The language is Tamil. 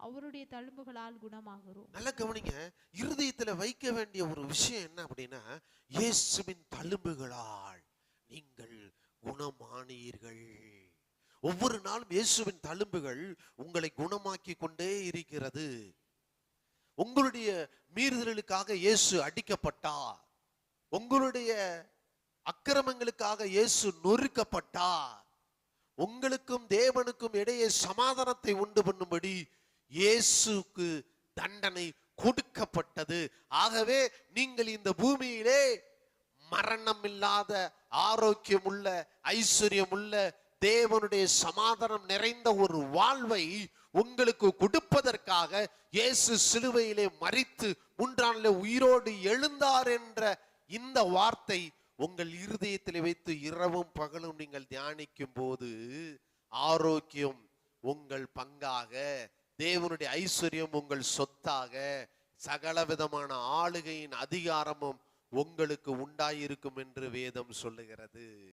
அவருடைய தழும்புகளால் குணமாகிறோம். நல்ல கவனிங்க, இருதயத்துல வைக்க வேண்டிய ஒரு விஷயம் என்ன அப்படின்னா, இயேசுவின் தழும்புகளால் நீங்கள் குணமானீர்கள். ஒவ்வொரு நாளும் இயேசுவின் தழும்புகள் உங்களை குணமாக்கி கொண்டே இருக்கிறது. உங்களுடைய மீறுதலுக்காக இயேசு அடிக்கப்பட்டார். உங்களுடைய அக்கிரமங்களுக்காக இயேசு நொறுக்கப்பட்டார். உங்களுக்கும் தேவனுக்கும் இடையே சமாதானத்தை உண்டு பண்ணும்படி இயேசுக்கு தண்டனை கொடுக்கப்பட்டது. ஆகவே நீங்கள் இந்த பூமியிலே மரணம் இல்லாத, ஆரோக்கியம் உள்ள, ஐஸ்வர்யம் உள்ள, தேவனுடைய சமாதானம் நிறைந்த ஒரு வாழ்வை உங்களுக்கு கொடுப்பதற்காக இயேசு சிலுவையிலே மரித்து மூன்றாம் நாளிலே உயிரோடு எழுந்தார் என்ற இந்த வார்த்தை உங்கள் இருதயத்தில் வைத்து இரவும் பகலும் நீங்கள் தியானிக்கும் போது ஆரோக்கியம் உங்கள் பங்காக, தேவனுடைய ஐஸ்வர்யம் உங்கள் சொத்தாக, சகல விதமான ஆளுகையின் அதிகாரமும் உங்களுக்கு உண்டாயிருக்கும் என்று வேதம் சொல்லுகிறது.